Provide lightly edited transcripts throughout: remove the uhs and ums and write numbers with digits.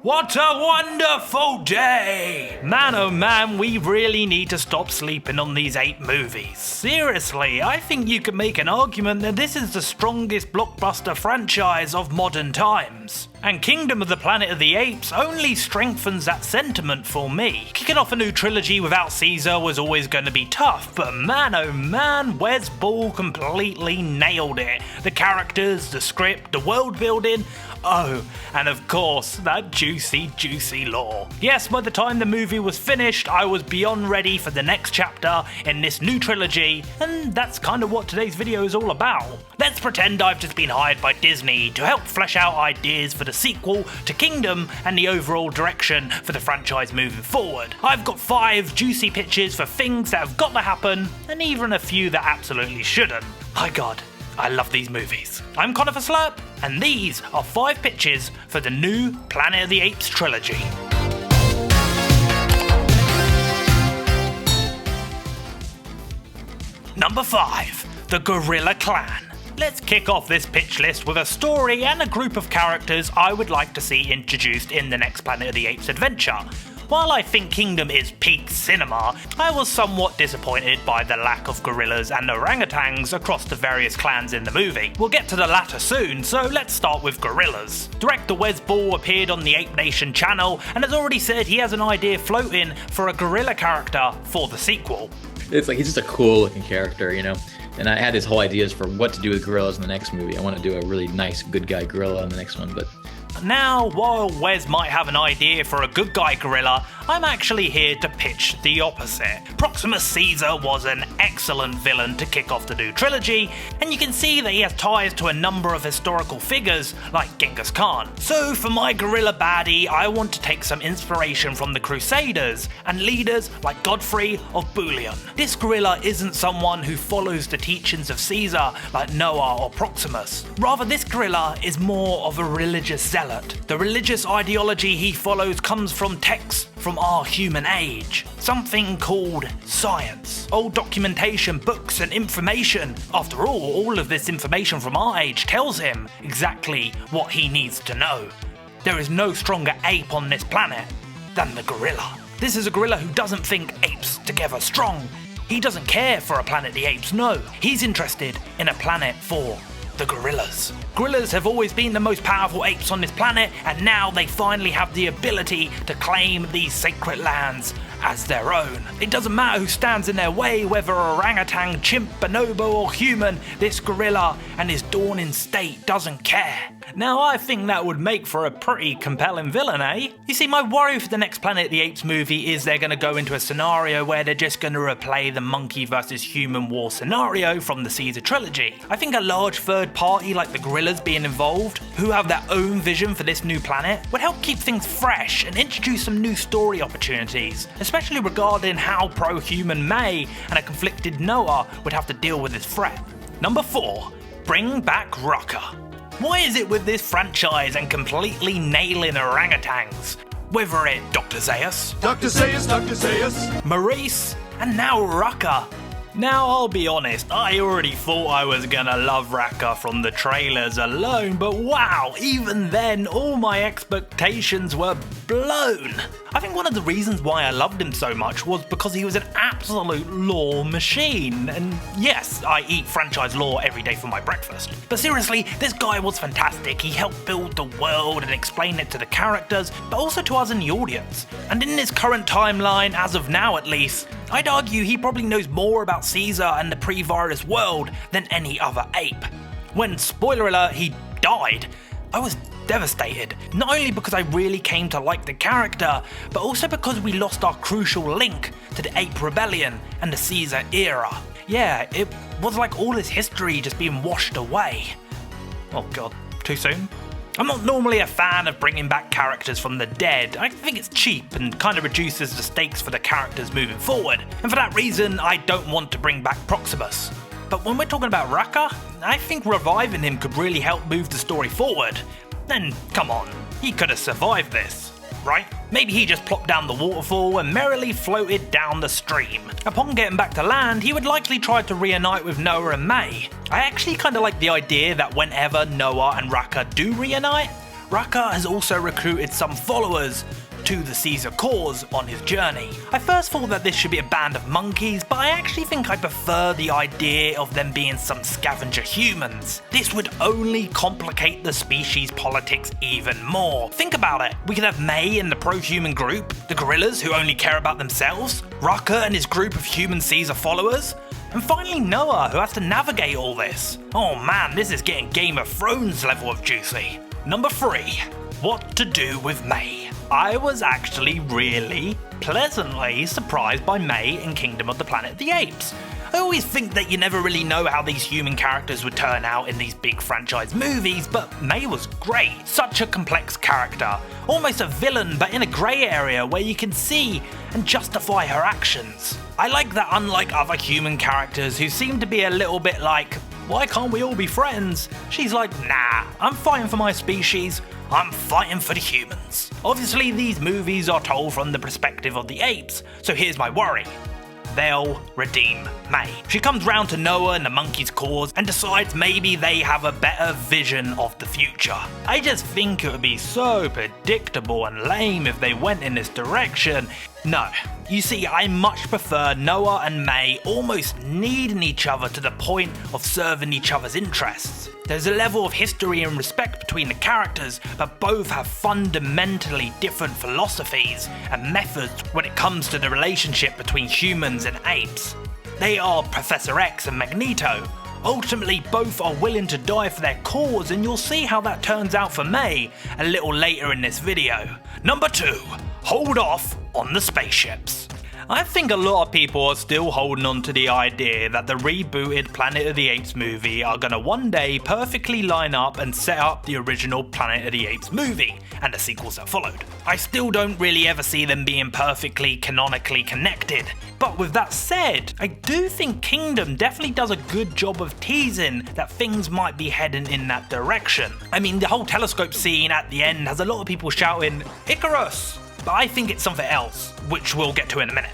What a wonderful day! Man oh man, we really need to stop sleeping on these ape movies. Seriously, I think you could make an argument that this is the strongest blockbuster franchise of modern times. And Kingdom of the Planet of the Apes only strengthens that sentiment for me. Kicking off a new trilogy without Caesar was always going to be tough, but man oh man, Wes Ball completely nailed it. The characters, the script, the world building, oh, and of course, that juicy lore. Yes, by the time the movie was finished, I was beyond ready for the next chapter in this new trilogy, and that's kind of what today's video is all about. Let's pretend I've just been hired by Disney to help flesh out ideas for the sequel to Kingdom and the overall direction for the franchise moving forward. I've got 5 juicy pitches for things that have got to happen, and even a few that absolutely shouldn't. My god, I love these movies. I'm Connor for Slurp, and these are 5 pitches for the new Planet of the Apes trilogy. Number 5, the Gorilla Clan. Let's kick off this pitch list with a story and a group of characters I would like to see introduced in the next Planet of the Apes adventure. While I think Kingdom is peak cinema, I was somewhat disappointed by the lack of gorillas and orangutans across the various clans in the movie. We'll get to the latter soon, so let's start with gorillas. Director Wes Ball appeared on the Ape Nation channel and has already said he has an idea floating for a gorilla character for the sequel. It's like he's just a cool looking character, you know? And I had his whole ideas for what to do with gorillas in the next movie. I want to do a really nice good guy gorilla in the next one, but now, while Wes might have an idea for a good guy gorilla, I'm actually here to pitch the opposite. Proximus Caesar was an excellent villain to kick off the new trilogy, and you can see that he has ties to a number of historical figures like Genghis Khan. So for my gorilla baddie, I want to take some inspiration from the Crusaders and leaders like Godfrey of Bouillon. This gorilla isn't someone who follows the teachings of Caesar like Noah or Proximus. Rather, this gorilla is more of a religious zealot. The religious ideology he follows comes from texts from our human age. Something called science. Old documentation, books and information. After all of this information from our age tells him exactly what he needs to know. There is no stronger ape on this planet than the gorilla. This is a gorilla who doesn't think apes together strong. He doesn't care for a Planet of the Apes, no. He's interested in a planet for the gorillas. Gorillas have always been the most powerful apes on this planet, and now they finally have the ability to claim these sacred lands as their own. It doesn't matter who stands in their way, whether orangutan, chimp, bonobo or human, this gorilla and his dawning state doesn't care. Now I think that would make for a pretty compelling villain, eh? You see, my worry for the next Planet of the Apes movie is they're going to go into a scenario where they're just going to replay the monkey versus human war scenario from the Caesar trilogy. I think a large third party like the gorillas being involved, who have their own vision for this new planet, would help keep things fresh and introduce some new story opportunities, especially regarding how pro-human May and a conflicted Noah would have to deal with this threat. Number 4, bring back Raka. Why is it with this franchise and completely nailing orangutans? Whether it Dr. Zaius, Maurice, and now Raka. Now I'll be honest, I already thought I was gonna love Raka from the trailers alone, but wow, even then all my expectations were blown. I think one of the reasons why I loved him so much was because he was an absolute lore machine, and yes, I eat franchise lore every day for my breakfast. But seriously, this guy was fantastic. He helped build the world and explain it to the characters, but also to us in the audience. And in this current timeline, as of now at least, I'd argue he probably knows more about Caesar and the pre-virus world than any other ape. When, spoiler alert, he died, I was devastated. Not only because I really came to like the character, but also because we lost our crucial link to the Ape Rebellion and the Caesar era. Yeah, it was like all his history just being washed away. Oh god, too soon? I'm not normally a fan of bringing back characters from the dead. I think it's cheap and kind of reduces the stakes for the characters moving forward. And for that reason, I don't want to bring back Proximus. But when we're talking about Raka, I think reviving him could really help move the story forward. Then, come on, he could have survived this, right? Maybe he just plopped down the waterfall and merrily floated down the stream. Upon getting back to land, he would likely try to reunite with Noah and May. I actually kind of like the idea that whenever Noah and Raka do reunite, Raka has also recruited some followers to the Caesar cause on his journey. I first thought that this should be a band of monkeys, but I actually think I prefer the idea of them being some scavenger humans. This would only complicate the species politics even more. Think about it, we could have May and the pro-human group, the gorillas who only care about themselves, Raka and his group of human Caesar followers, and finally Noah, who has to navigate all this. Oh man, this is getting Game of Thrones level of juicy. Number 3. What to do with May. I was actually really pleasantly surprised by May in Kingdom of the Planet of the Apes. I always think that you never really know how these human characters would turn out in these big franchise movies, but May was great. Such a complex character. Almost a villain, but in a grey area where you can see and justify her actions. I like that unlike other human characters who seem to be a little bit like, why can't we all be friends? She's like, nah, I'm fighting for my species, I'm fighting for the humans. Obviously these movies are told from the perspective of the apes, so here's my worry. They'll redeem May. She comes round to Noah and the monkey's cause and decides maybe they have a better vision of the future. I just think it would be so predictable and lame if they went in this direction. No. You see, I much prefer Noah and May almost needing each other to the point of serving each other's interests. There's a level of history and respect between the characters, but both have fundamentally different philosophies and methods when it comes to the relationship between humans and apes. They are Professor X and Magneto. Ultimately, both are willing to die for their cause, and you'll see how that turns out for May a little later in this video. Number 2. Hold off on the spaceships. I think a lot of people are still holding on to the idea that the rebooted Planet of the Apes movie are gonna one day perfectly line up and set up the original Planet of the Apes movie and the sequels that followed. I still don't really ever see them being perfectly canonically connected. But with that said, I do think Kingdom definitely does a good job of teasing that things might be heading in that direction. I mean, the whole telescope scene at the end has a lot of people shouting, Icarus! But I think it's something else, which we'll get to in a minute.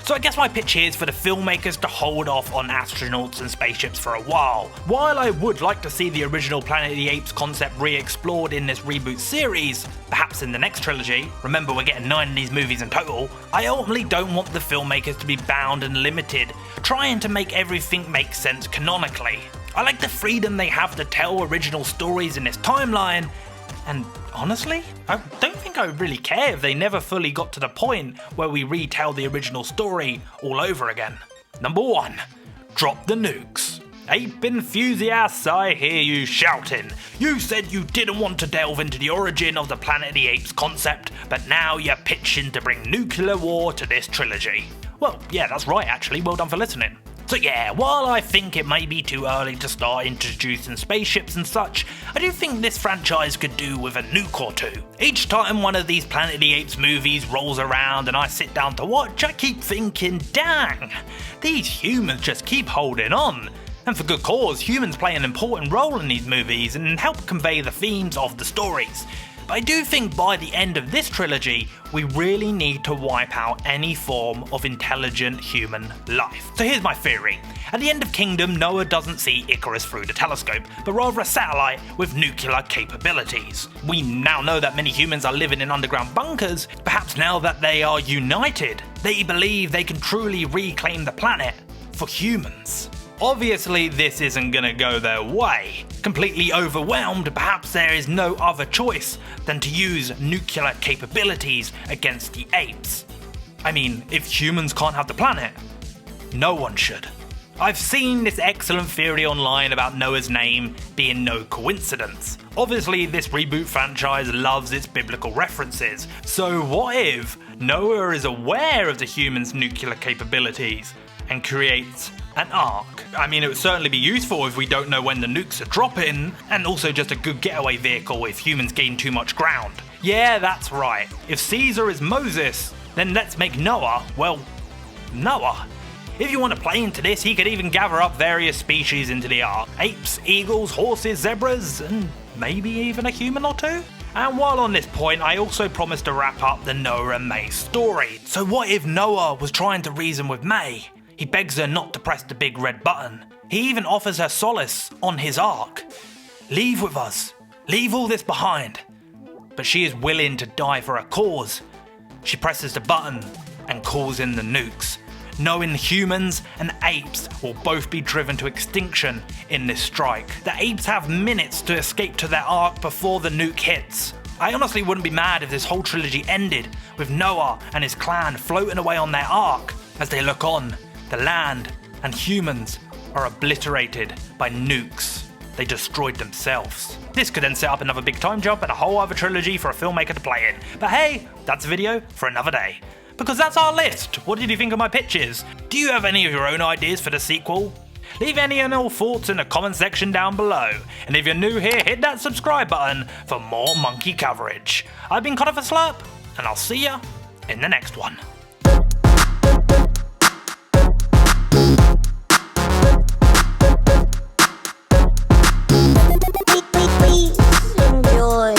So I guess my pitch here is for the filmmakers to hold off on astronauts and spaceships for a while. While I would like to see the original Planet of the Apes concept re-explored in this reboot series, perhaps in the next trilogy, remember we're getting 9 of these movies in total, I ultimately don't want the filmmakers to be bound and limited, trying to make everything make sense canonically. I like the freedom they have to tell original stories in this timeline, and honestly, I don't think I would really care if they never fully got to the point where we retell the original story all over again. Number 1. Drop the nukes. Ape enthusiasts, I hear you shouting. You said you didn't want to delve into the origin of the Planet of the Apes concept, but now you're pitching to bring nuclear war to this trilogy. Well, yeah, that's right actually, well done for listening. So yeah, while I think it may be too early to start introducing spaceships and such, I do think this franchise could do with a nuke or two. Each time one of these Planet of the Apes movies rolls around and I sit down to watch, I keep thinking, dang, these humans just keep holding on. And for good cause, humans play an important role in these movies and help convey the themes of the stories. But I do think by the end of this trilogy, we really need to wipe out any form of intelligent human life. So here's my theory. At the end of Kingdom, Noah doesn't see Icarus through the telescope, but rather a satellite with nuclear capabilities. We now know that many humans are living in underground bunkers. Perhaps now that they are united, they believe they can truly reclaim the planet for humans. Obviously this isn't gonna go their way. Completely overwhelmed, perhaps there is no other choice than to use nuclear capabilities against the apes. I mean, if humans can't have the planet, no one should. I've seen this excellent theory online about Noah's name being no coincidence. Obviously this reboot franchise loves its biblical references, so what if Noah is aware of the humans' nuclear capabilities and creates an ark? I mean, it would certainly be useful if we don't know when the nukes are dropping, and also just a good getaway vehicle if humans gain too much ground. Yeah, that's right. If Caesar is Moses, then let's make Noah, well, Noah. If you want to play into this, he could even gather up various species into the ark. Apes, eagles, horses, zebras, and maybe even a human or two? And while on this point, I also promised to wrap up the Noah and May story. So what if Noah was trying to reason with May? He begs her not to press the big red button. He even offers her solace on his ark. Leave with us. Leave all this behind. but she is willing to die for a cause. She presses the button and calls in the nukes, knowing humans and apes will both be driven to extinction in this strike. The apes have minutes to escape to their ark before the nuke hits. I honestly wouldn't be mad if this whole trilogy ended with Noah and his clan floating away on their ark. As they look on, the land and humans are obliterated by nukes they destroyed themselves. This could then set up another big time jump and a whole other trilogy for a filmmaker to play in. But hey, that's a video for another day. Because that's our list. What did you think of my pitches? Do you have any of your own ideas for the sequel? Leave any and all thoughts in the comment section down below. And if you're new here, hit that subscribe button for more monkey coverage. I've been Connor for Slurp, and I'll see ya in the next one. Please enjoy.